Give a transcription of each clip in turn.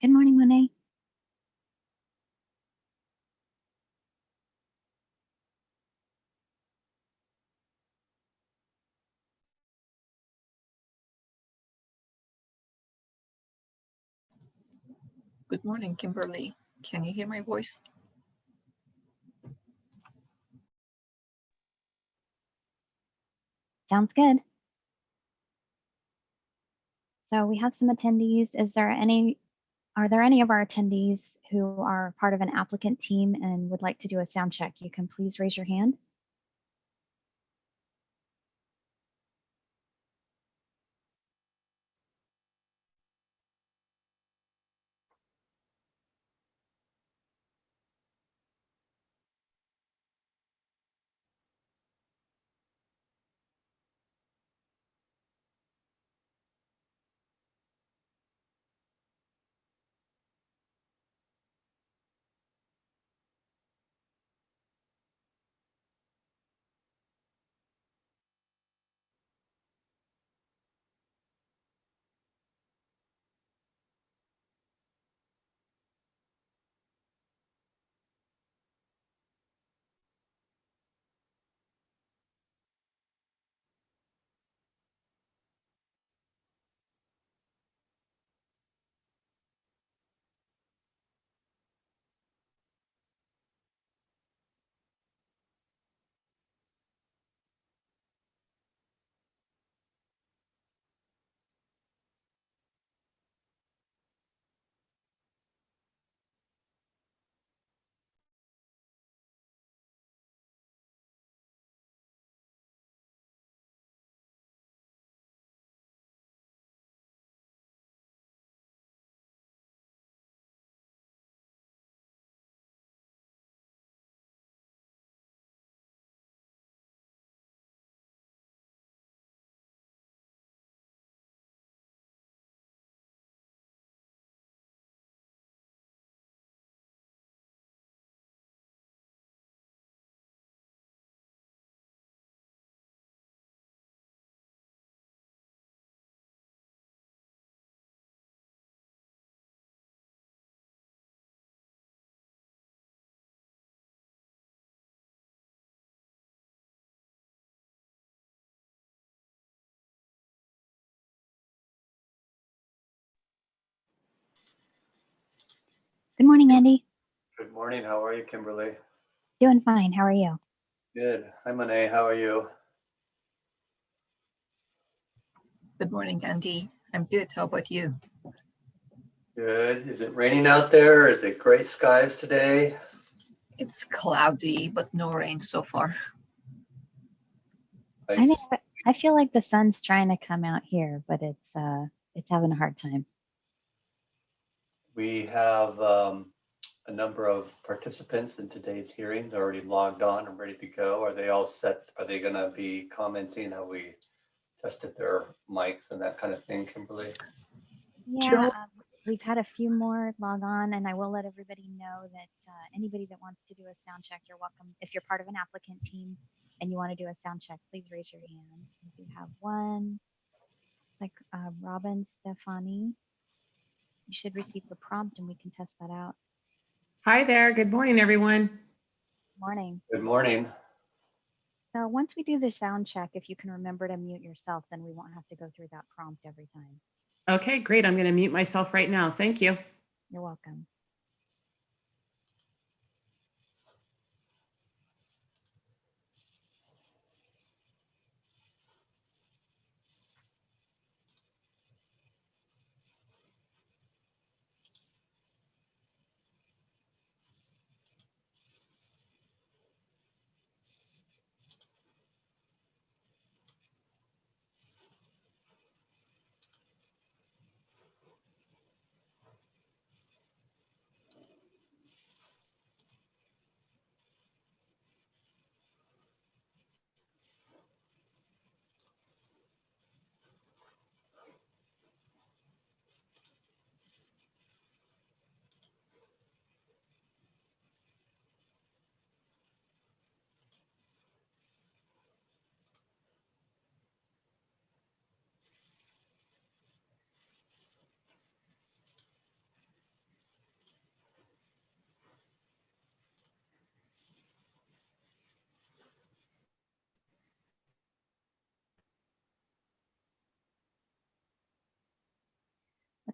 Good morning, Monet. Good morning, Kimberly. Can you hear my voice? Sounds good. So we have some attendees. Are there any of our attendees who are part of an applicant team and would like to do a sound check? You can please raise your hand. Good morning, Andy. Good morning. How are you, Kimberly? Doing fine. How are you? Good. Hi, Monet. How are you? Good morning, Andy. I'm good. How about you? Good. Is it raining out there? Is it gray skies today? It's cloudy, but no rain so far. I feel like the sun's trying to come out here, but it's having a hard time. We have a number of participants in today's hearings already logged on and ready to go. Are they all set? Are they going to be commenting how we tested their mics and that kind of thing, Kimberly? Yeah, we've had a few more log on, and I will let everybody know that anybody that wants to do a sound check, you're welcome. If you're part of an applicant team and you want to do a sound check, please raise your hand. We have one. It's like Robin Stefani. You should receive the prompt and we can test that out. Hi there. Good morning, everyone. Morning. Good morning. So once we do the sound check, if you can remember to mute yourself, then we won't have to go through that prompt every time. Okay, great. I'm going to mute myself right now. Thank you. You're welcome.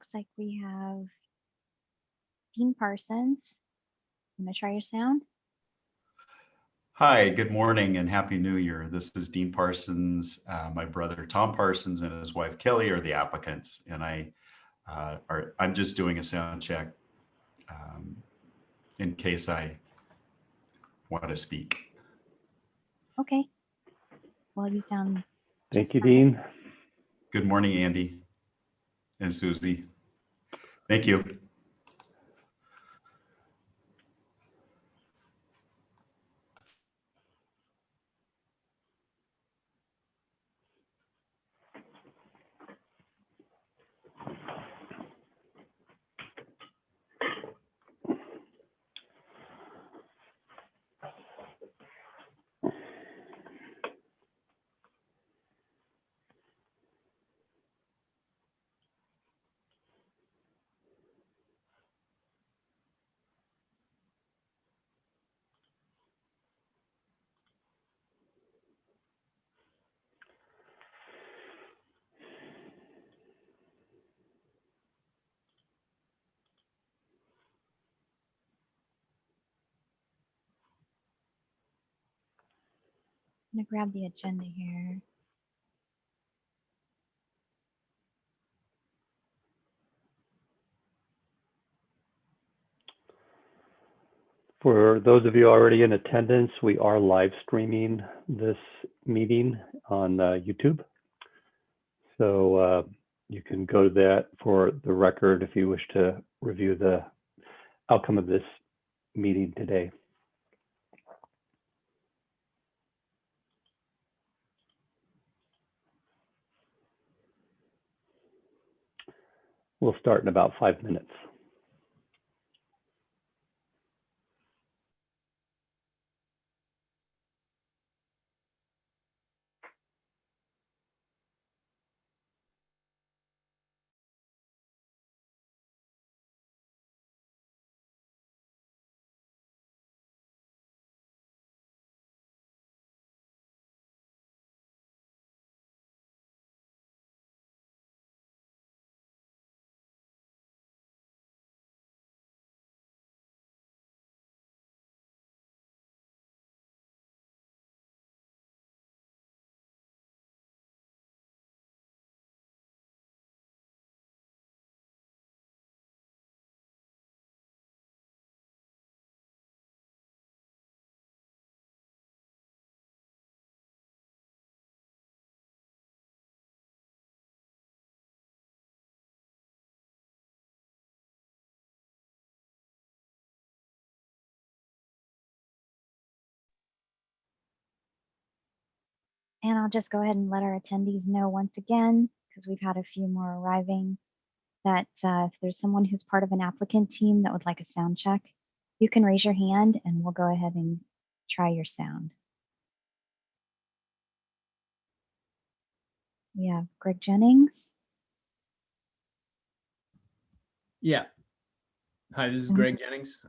looks like we have Dean Parsons. You want to try your sound? Hi, good morning and Happy New Year. This is Dean Parsons. My brother Tom Parsons and his wife Kelly are the applicants, and I'm just doing a sound check in case I want to speak. Okay. Well, you sound Thank just you, fine. Dean. Good morning, Andy and Susie. Thank you. I'm gonna grab the agenda here. For those of you already in attendance, we are live streaming this meeting on YouTube. So you can go to that for the record if you wish to review the outcome of this meeting today. We'll start in about 5 minutes. And I'll just go ahead and let our attendees know once again, because we've had a few more arriving, that if there's someone who's part of an applicant team that would like a sound check, you can raise your hand and we'll go ahead and try your sound. We have Greg Jennings. Yeah. Hi, this is Greg Jennings.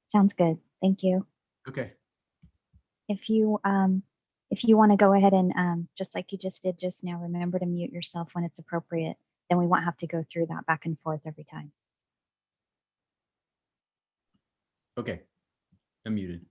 Sounds good. Thank you. Okay. If you want to go ahead and just like you just did just now, remember to mute yourself when it's appropriate. Then we won't have to go through that back and forth every time. Okay. I'm muted.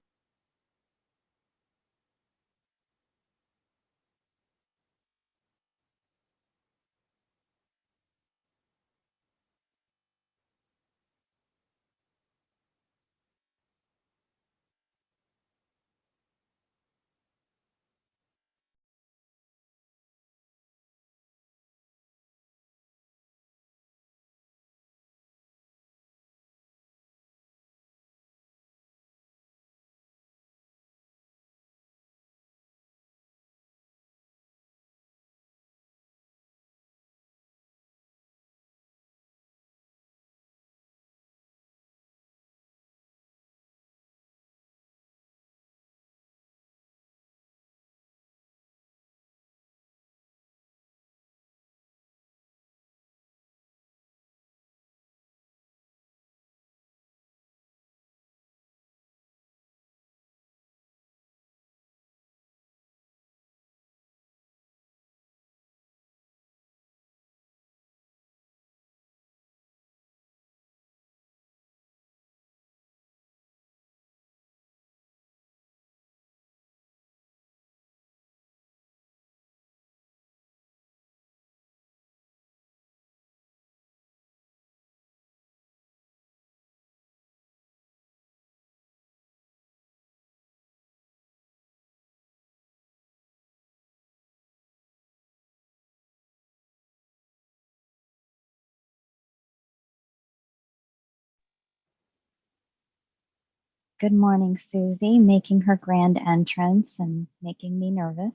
Good morning, Susie, making her grand entrance and making me nervous.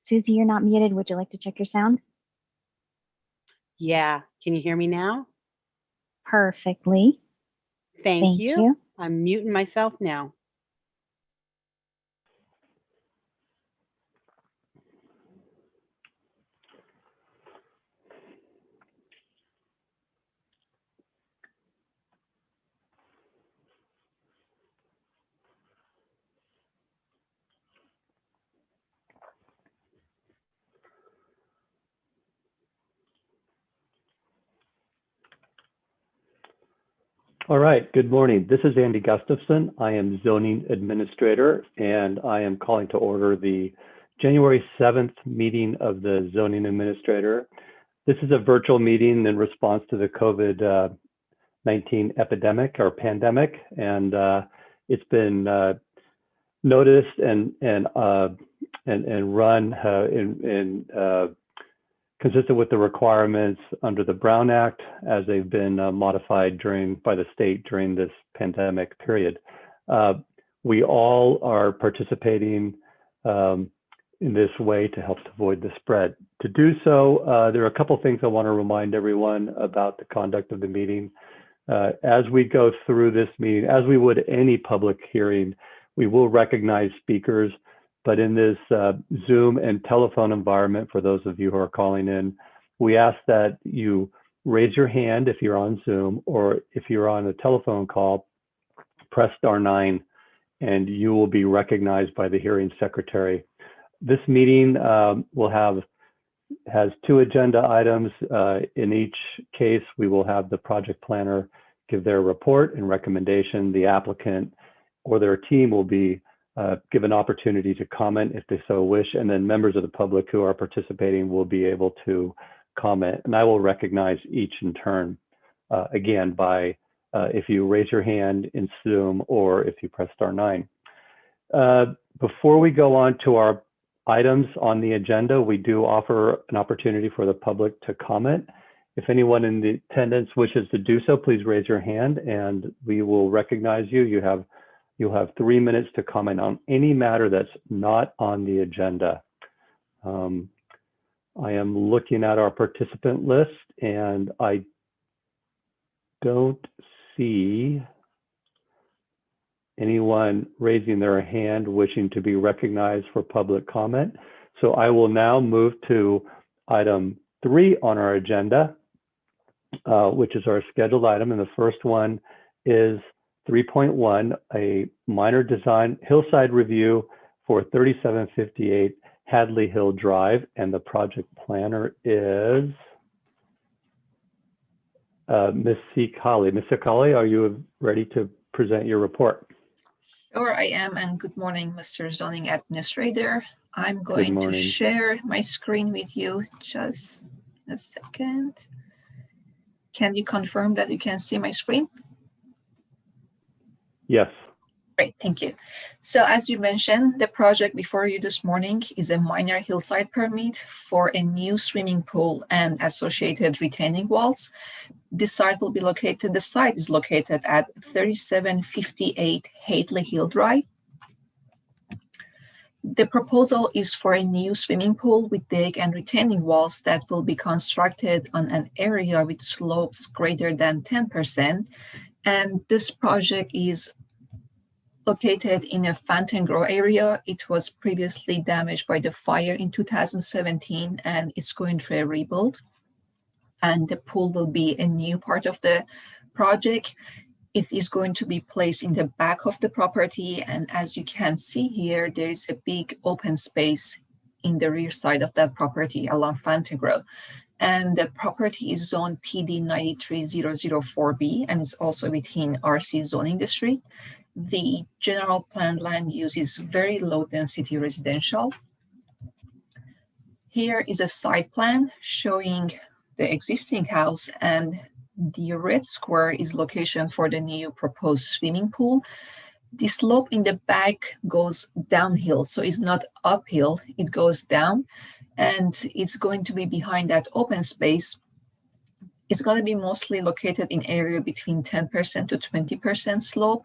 Susie, you're not muted. Would you like to check your sound? Yeah, can you hear me now? Perfectly. Thank you. I'm muting myself now. All right, good morning. This is Andy Gustafson. I am zoning administrator, and I am calling to order the January 7th meeting of the zoning administrator. This is a virtual meeting in response to the COVID-19 epidemic or pandemic, and it's been noticed and run consistent with the requirements under the Brown Act as they've been modified by the state during this pandemic period. We all are participating in this way to help avoid the spread. To do so, there are a couple things I want to remind everyone about the conduct of the meeting. As we go through this meeting, as we would any public hearing, we will recognize speakers. But in this Zoom and telephone environment, for those of you who are calling in, we ask that you raise your hand if you're on Zoom, or if you're on a telephone call, press *9, and you will be recognized by the hearing secretary. This meeting has 2 agenda items. In each case, we will have the project planner give their report and recommendation. The applicant or their team will be given opportunity to comment if they so wish, and then members of the public who are participating will be able to comment, and I will recognize each in turn, again, by if you raise your hand in Zoom or if you press *9. Before we go on to our items on the agenda, we do offer an opportunity for the public to comment. If anyone in the attendance wishes to do so, please raise your hand and we will recognize you. You'll have 3 minutes to comment on any matter that's not on the agenda. I am looking at our participant list and I don't see anyone raising their hand wishing to be recognized for public comment. So I will now move to item 3 on our agenda, which is our scheduled item. And the first one is 3.1, a minor design hillside review for 3758 Hadley Hill Drive, and the project planner is Ms. Sikali. Ms. Sikali, are you ready to present your report? Sure, I am, and good morning, Mr. Zoning Administrator. I'm going to share my screen with you. Just a second. Can you confirm that you can see my screen? Yes. Great, thank you. So as you mentioned, the project before you this morning is a minor hillside permit for a new swimming pool and associated retaining walls. The site is located at 3758 Hadley Hill Drive. The proposal is for a new swimming pool with deck and retaining walls that will be constructed on an area with slopes greater than 10%. And this project is located in a fountain grow area. It was previously damaged by the fire in 2017, and it's going through a rebuild. And the pool will be a new part of the project. It is going to be placed in the back of the property. And as you can see here, there's a big open space in the rear side of that property along Fountain Grove. And the property is zoned PD 93004B, and it's also within RC zoning district. The general planned land use is very low density residential. Here is a site plan showing the existing house, and the red square is location for the new proposed swimming pool. The slope in the back goes downhill, so it's not uphill, it goes down, and it's going to be behind that open space. It's going to be mostly located in area between 10% to 20% slope.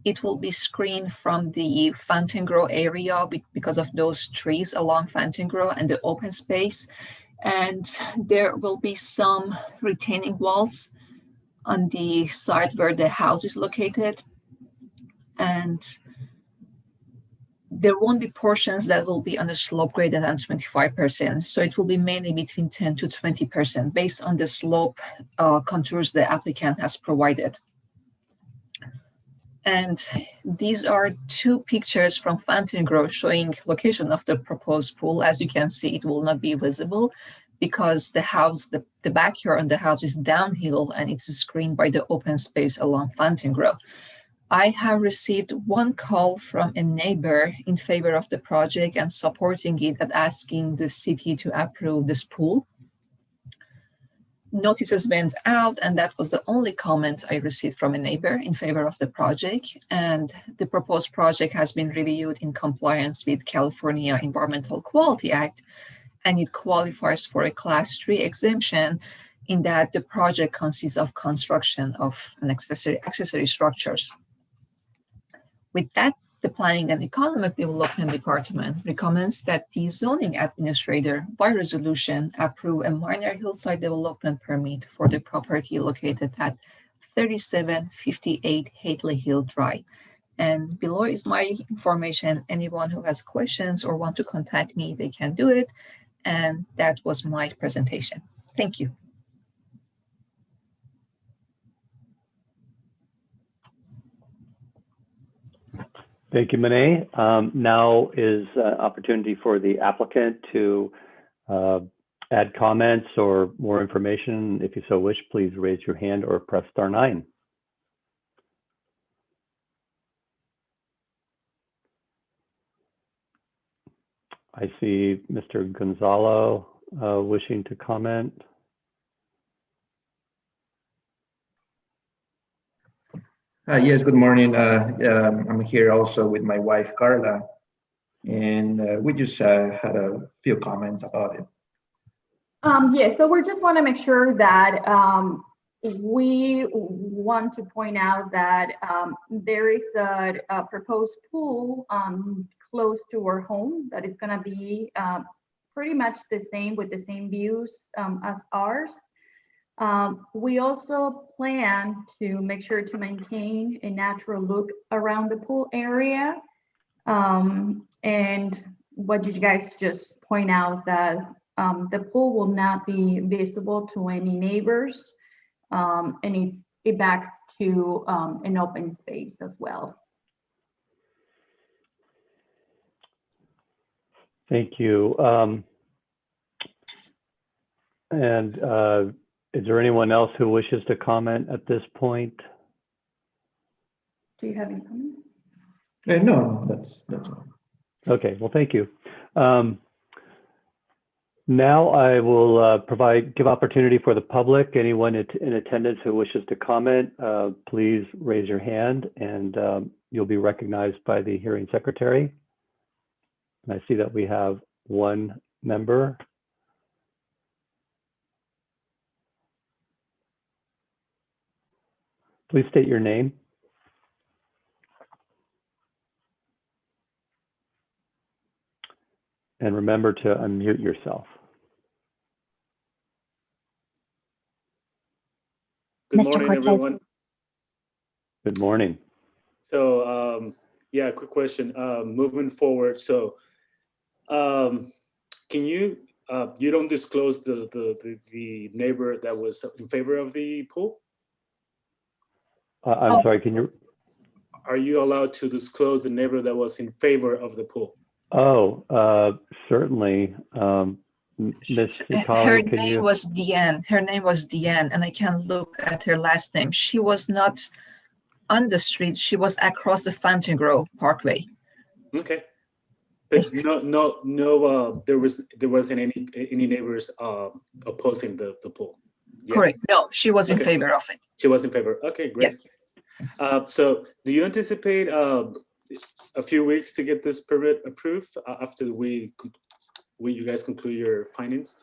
It will be screened from the Fontainebleau area because of those trees along Fontainebleau and the open space. And there will be some retaining walls on the side where the house is located. And there won't be portions that will be on the slope greater than 25%. So it will be mainly between 10 to 20% based on the slope contours the applicant has provided. And these are two pictures from Fontainebleau showing location of the proposed pool. As you can see, it will not be visible because the house, the backyard on the house is downhill and it's screened by the open space along Fontainebleau. I have received one call from a neighbor in favor of the project and supporting it and asking the city to approve this pool. Notices went out, and that was the only comment I received from a neighbor in favor of the project. And the proposed project has been reviewed in compliance with California Environmental Quality Act, and it qualifies for a Class 3 exemption in that the project consists of construction of an accessory structures. With that, the Planning and Economic Development Department recommends that the zoning administrator, by resolution, approve a minor hillside development permit for the property located at 3758 Hadley Hill Drive. And below is my information. Anyone who has questions or want to contact me, they can do it. And that was my presentation. Thank you. Thank you, Monet. Now is opportunity for the applicant to add comments or more information. If you so wish, please raise your hand or press *9. I see Mr. Gonzalo wishing to comment. Yes, good morning. I'm here also with my wife, Carla, and we just had a few comments about it. Yeah, so we just want to make sure that we want to point out that there is a proposed pool close to our home that is going to be pretty much the same with the same views as ours. We also plan to make sure to maintain a natural look around the pool area. And what did you guys just point out that the pool will not be visible to any neighbors, and it backs to an open space as well. Thank you. Is there anyone else who wishes to comment at this point? Do you have any comments? No, that's all. Okay, well, thank you. Now I will give opportunity for the public. Anyone in attendance who wishes to comment, please raise your hand and you'll be recognized by the hearing secretary. And I see that we have one member. Please state your name. And remember to unmute yourself. Good Mr. morning, Cortez. everyone. Good morning. So, yeah, quick question. Moving forward, so can you don't disclose the neighbor that was in favor of the pool? I'm sorry, can you? Are you allowed to disclose the neighbor that was in favor of the pool? Oh, certainly. Ms. Her name was Deanne. Her name was Deanne, and I can look at her last name. She was not on the street. She was across the Fontainebleau Parkway. Okay. But there wasn't any neighbors opposing the pool. Yeah. Correct. No, she was in favor of it. She was in favor. Okay, great. Yes. So do you anticipate a few weeks to get this permit approved after you guys conclude your findings?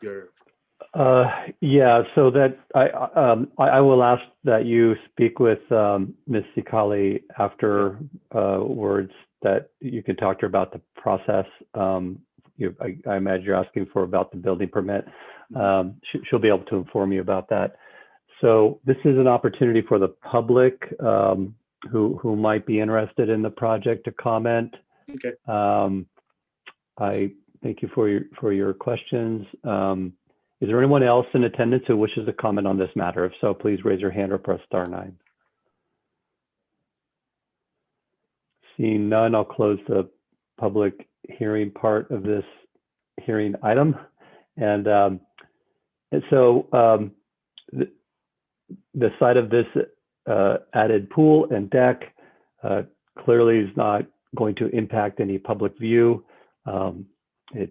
Yeah, so that I will ask that you speak with Ms. Sikali afterwards, that you can talk to her about the process. I imagine you're asking for about the building permit. She'll be able to inform you about that. So this is an opportunity for the public who might be interested in the project to comment. Okay. I thank you for your questions. Is there anyone else in attendance who wishes to comment on this matter? If so, please raise your hand or press *9. Seeing none, I'll close the public hearing part of this hearing item. And so the site of this added pool and deck clearly is not going to impact any public view. It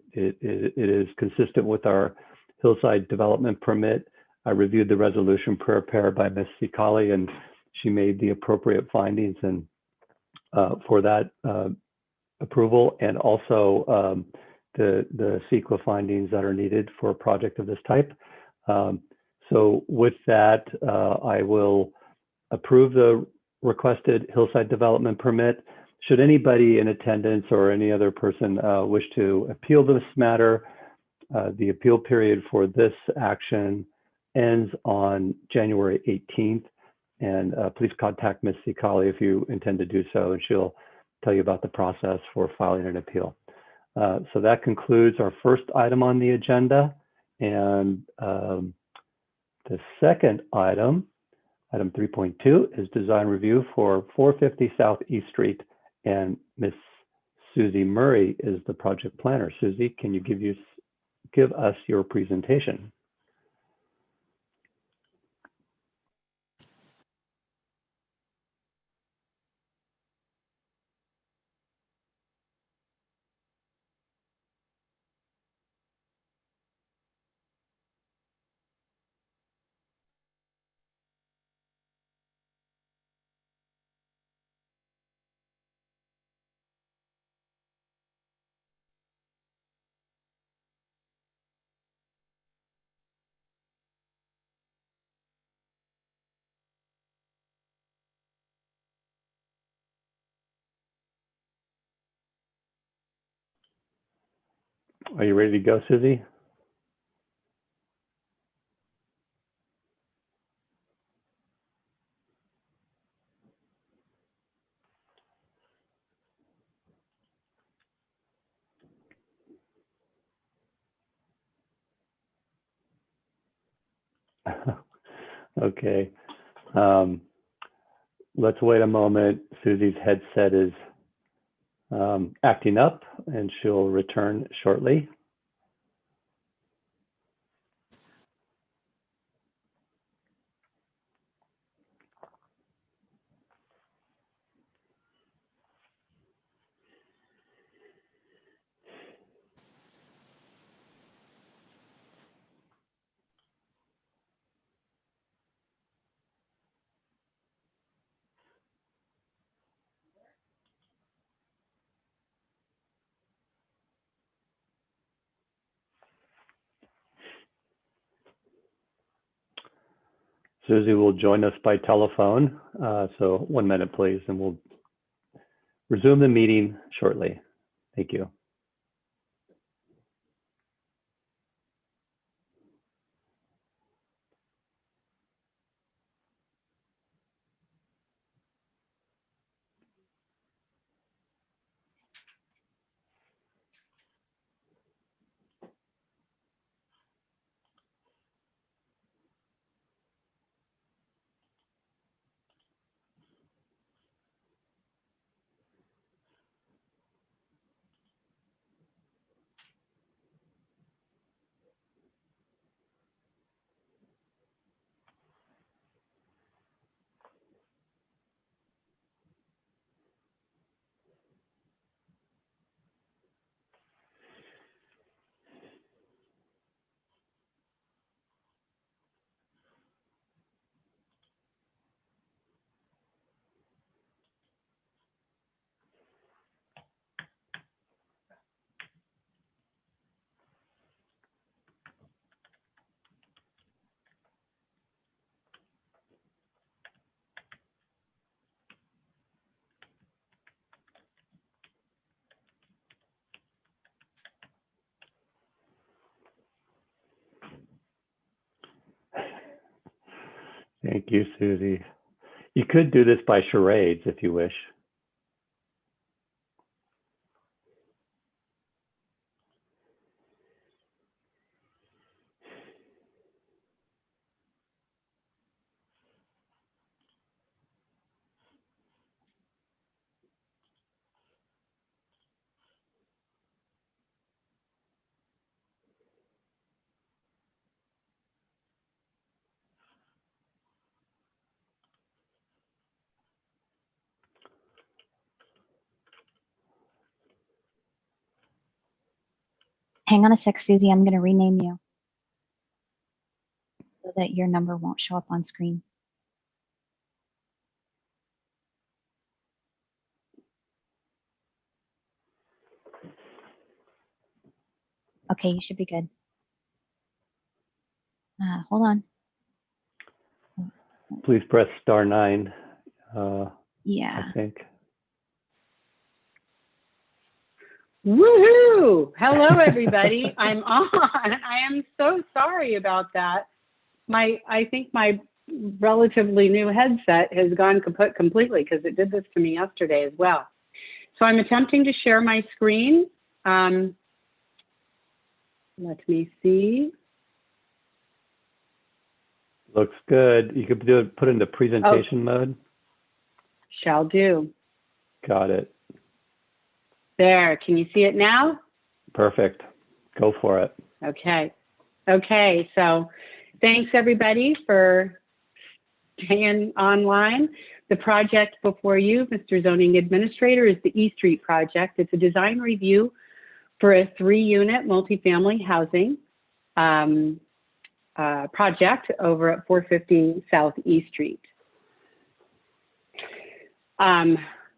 is consistent with our hillside development permit. I reviewed the resolution prepared by Ms. Sikali, and she made the appropriate findings and for that approval, and also the CEQA findings that are needed for a project of this type. So with that, I will approve the requested hillside development permit. Should anybody in attendance or any other person wish to appeal this matter, the appeal period for this action ends on January 18th. And please contact Ms. Sikali if you intend to do so, and she'll tell you about the process for filing an appeal. So that concludes our first item on the agenda. And the second item, item 3.2, is design review for 450 South East Street. And Ms. Susie Murray is the project planner. Susie, can you give us your presentation? Are you ready to go, Susie? Okay. Let's wait a moment. Susie's headset is acting up, and she'll return shortly. Susie will join us by telephone. So 1 minute, please, and we'll resume the meeting shortly. Thank you. Thank you, Susie. You could do this by charades if you wish. Hang on a sec, Susie. I'm going to rename you so that your number won't show up on screen. Okay, you should be good. Hold on. Please press *9. Yeah. I think. Woohoo! Hello, everybody. I'm on. I am so sorry about that. I think my relatively new headset has gone kaput completely because it did this to me yesterday as well. So I'm attempting to share my screen. Let me see. Looks good. You could put it into presentation mode. Shall do. Got it. There. Can you see it now? Perfect. Go for it. Okay. Okay. So thanks everybody for staying online. The project before you, Mr. Zoning Administrator, is the E Street project. It's a design review for a 3-unit multifamily housing project over at 450 South E Street.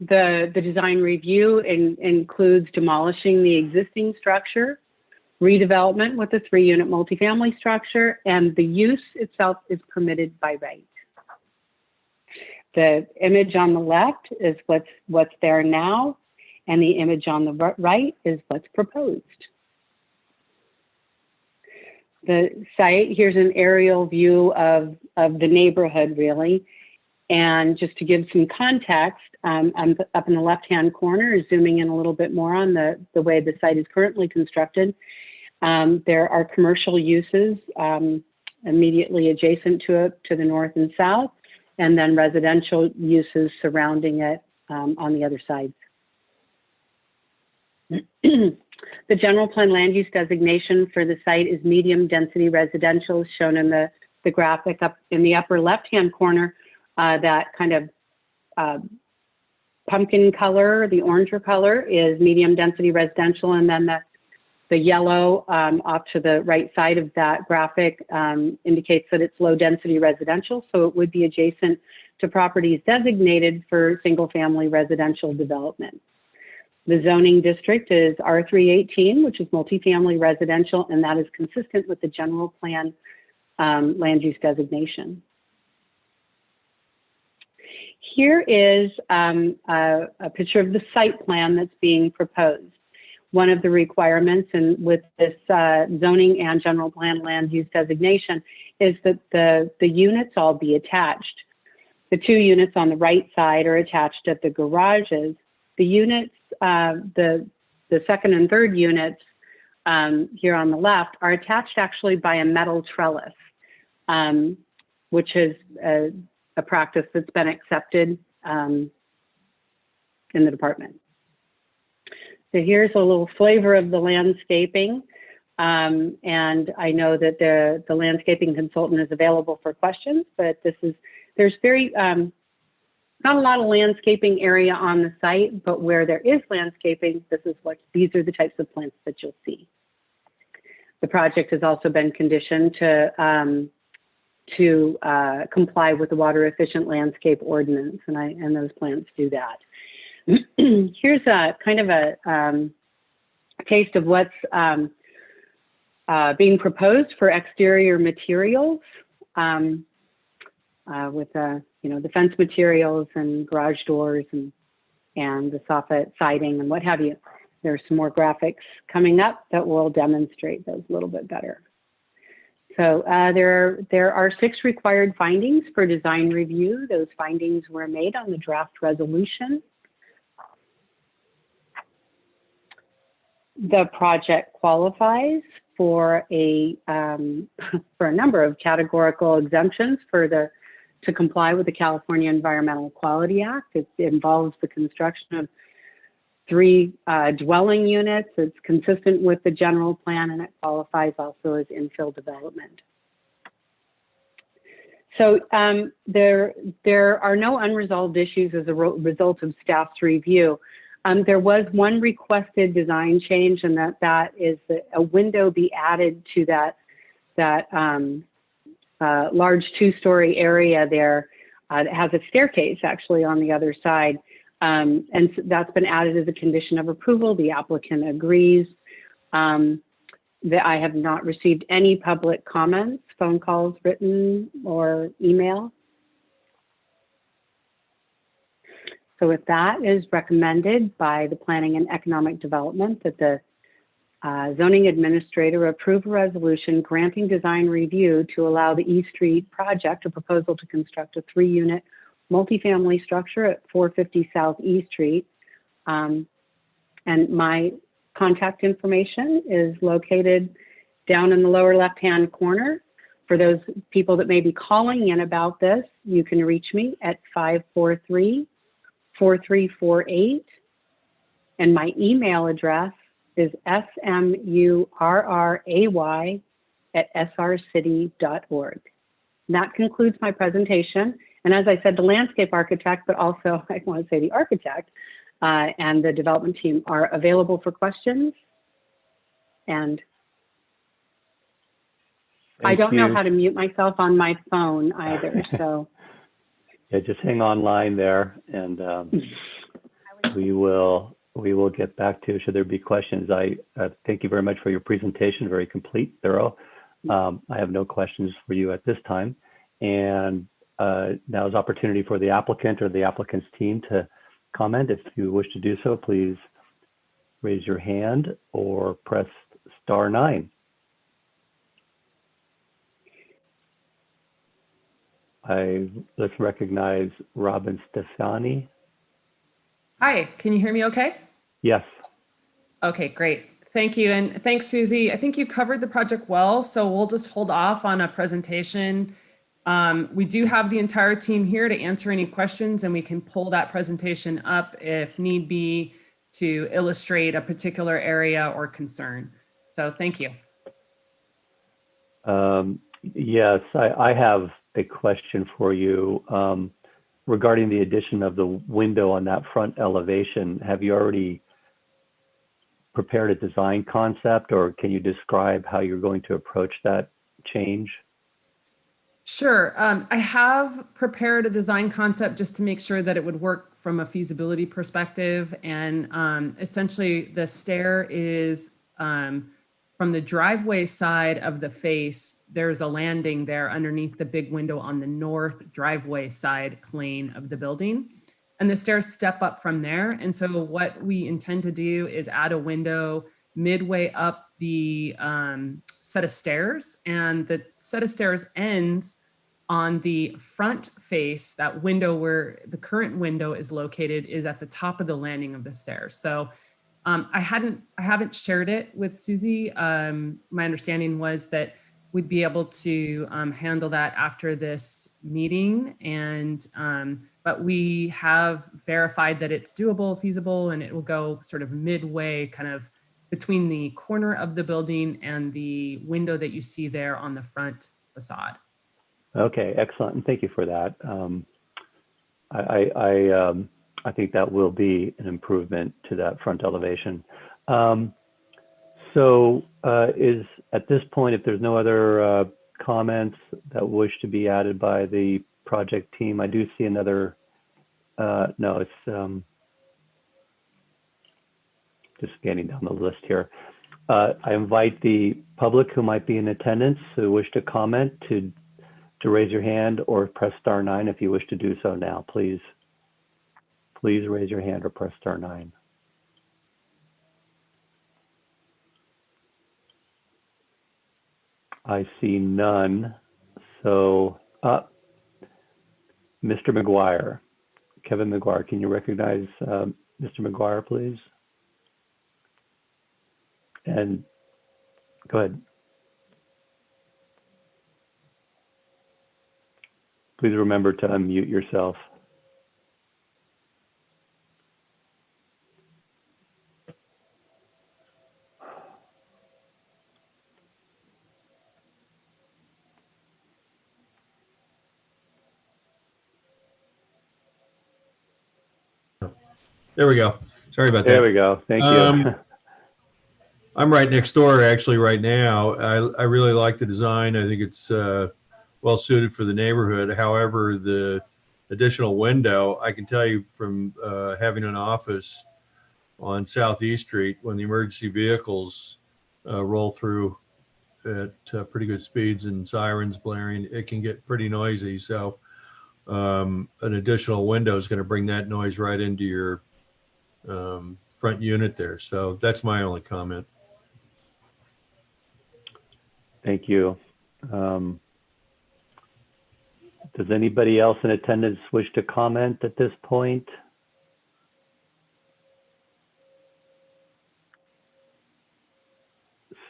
The design review includes demolishing the existing structure, redevelopment with a 3-unit multifamily structure, and the use itself is permitted by right. The image on the left is what's there now, and the image on the right is what's proposed. The site, here's an aerial view of the neighborhood, really. And just to give some context, I'm up in the left-hand corner, zooming in a little bit more on the way the site is currently constructed. There are commercial uses immediately adjacent to it to the north and south, and then residential uses surrounding it on the other side. The general plan land use designation for the site is medium density residential, shown in the graphic up in the upper left-hand corner. That kind of pumpkin color, the oranger color, is medium density residential, and then the yellow off to the right side of that graphic indicates that it's low density residential, so it would be adjacent to properties designated for single family residential development. The zoning district is R318, which is multifamily residential, and that is consistent with the general plan land use designation. Here is a picture of the site plan that's being proposed. One of the requirements with this zoning and general plan land use designation is that the units all be attached. The 2 units on the right side are attached at the garages. The units, the second and third units here on the left are attached actually by a metal trellis, which is a practice that's been accepted in the department. So here's a little flavor of the landscaping. And I know that the landscaping consultant is available for questions, but there's very, not a lot of landscaping area on the site, but where there is landscaping, these are the types of plants that you'll see. The project has also been conditioned to comply with the water efficient landscape ordinance, and those plants do that. Here's a kind of a taste of what's being proposed for exterior materials with the fence materials and garage doors and the soffit siding and what have you. There's some more graphics coming up that will demonstrate those a little bit better. So there are 6 required findings for design review. Those findings were made on the draft resolution. The project qualifies for a number of categorical exemptions to comply with the California Environmental Quality Act. It involves the construction of 3 dwelling units. It's consistent with the general plan, and it qualifies also as infill development. So there are no unresolved issues as a result of staff's review. There was one requested design change, and that is that a window be added to that large 2-story area there that has a staircase actually on the other side. And so that's been added as a condition of approval. The applicant agrees. That I have not received any public comments, phone calls, written, or email. So if that is recommended by the Planning and Economic Development, that the zoning administrator approve a resolution granting design review to allow the East Street project, a proposal to construct a 3-unit multifamily structure at 450 South East Street. And my contact information is located down in the lower left-hand corner. For those people that may be calling in about this, you can reach me at 543-4348. And my email address is smurray@srcity.org. And that concludes my presentation. And as I said, the landscape architect, but also I want to say the architect and the development team are available for questions. And I don't know how to mute myself on my phone either, so. Yeah, just hang online there, and we will get back to you should there be questions. I thank you very much for your presentation, very complete, thorough. I have no questions for you at this time. And now is opportunity for the applicant or the applicant's team to comment. If you wish to do so, please raise your hand or press *9. Let's recognize Robin Stefani. Hi, can you hear me okay? Yes. Okay, great. Thank you. And thanks, Susie. I think you covered the project well, so we'll just hold off on a presentation. We do have the entire team here to answer any questions, and we can pull that presentation up if need be to illustrate a particular area or concern. So thank you. Yes, I have a question for you regarding the addition of the window on that front elevation. Have you already prepared a design concept, or can you describe how you're going to approach that change? Sure. I have prepared a design concept just to make sure that it would work from a feasibility perspective. And essentially the stair is from the driveway side of the face, there's a landing there underneath the big window on the north driveway side plane of the building. And the stairs step up from there. And so what we intend to do is add a window midway up the set of stairs, and the set of stairs ends on the front face. That window where the current window is located is at the top of the landing of the stairs. So I haven't shared it with Susie. My understanding was that we'd be able to handle that after this meeting, and but we have verified that it's doable, feasible, and it will go sort of midway, kind of between the corner of the building and the window that you see there on the front facade. Okay, excellent, and thank you for that. I think that will be an improvement to that front elevation. So is at this point, if there's no other comments that wish to be added by the project team, I do see another, no, it's just scanning down the list here. I invite the public who might be in attendance who wish to comment to raise your hand or press *9 if you wish to do so now, please. Please raise your hand or press *9. I see none. So, Mr. McGuire, Kevin McGuire, can you recognize Mr. McGuire, please? And go ahead. Please remember to unmute yourself. There we go. Sorry about that. There we go. Thank you. I'm right next door actually right now. I really like the design. I think it's well suited for the neighborhood. However, the additional window, I can tell you from having an office on Southeast Street, when the emergency vehicles roll through at pretty good speeds and sirens blaring, it can get pretty noisy. So an additional window is going to bring that noise right into your front unit there. So that's my only comment. Thank you. Does anybody else in attendance wish to comment at this point?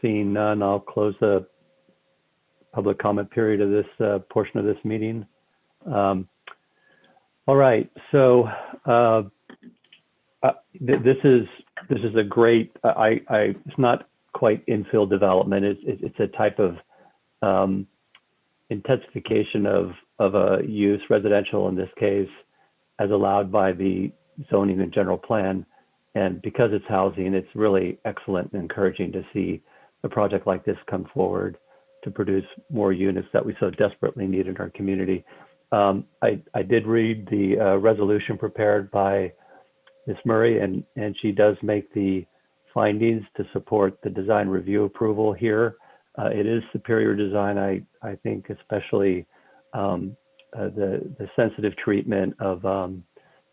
Seeing none, I'll close the public comment period of this portion of this meeting. All right, so this is a great. It's not quite infill development. It's a type of intensification of a use, residential in this case, as allowed by the zoning and general plan. And because it's housing, it's really excellent and encouraging to see a project like this come forward to produce more units that we so desperately need in our community. I did read the resolution prepared by Ms. Murray, and she does make the findings to support the design review approval here. It is superior design, I think, especially the sensitive treatment of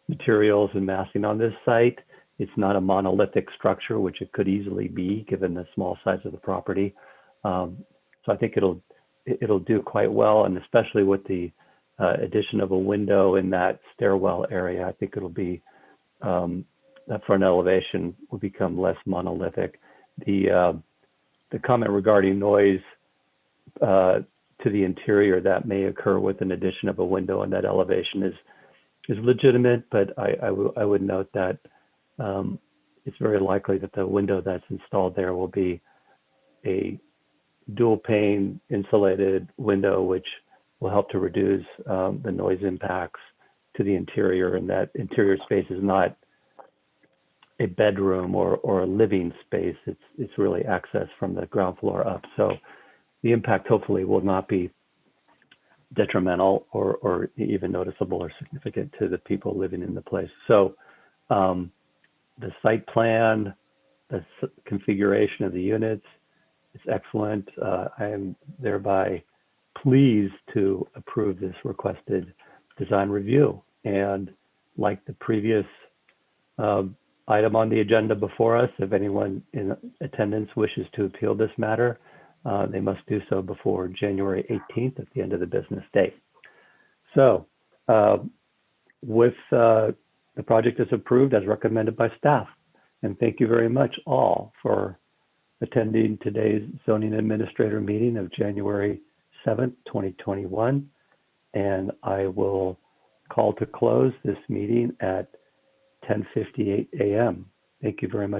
materials and massing on this site. It's not a monolithic structure, which it could easily be given the small size of the property. So I think it'll do quite well, and especially with the addition of a window in that stairwell area, I think it'll be that front elevation will become less monolithic. The comment regarding noise to the interior that may occur with an addition of a window in that elevation is legitimate, but I would note that it's very likely that the window that's installed there will be a dual pane insulated window, which will help to reduce the noise impacts to the interior, and that interior space is not a bedroom or a living space. It's really access from the ground floor up. So the impact hopefully will not be detrimental or even noticeable or significant to the people living in the place. So the site plan, the configuration of the units is excellent. I am thereby pleased to approve this requested design review. And like the previous item on the agenda before us, if anyone in attendance wishes to appeal this matter, they must do so before January 18th at the end of the business day. So with the project is approved as recommended by staff. And thank you very much all for attending today's zoning administrator meeting of January 7th, 2021. And I will call to close this meeting at 10:58 a.m. Thank you very much.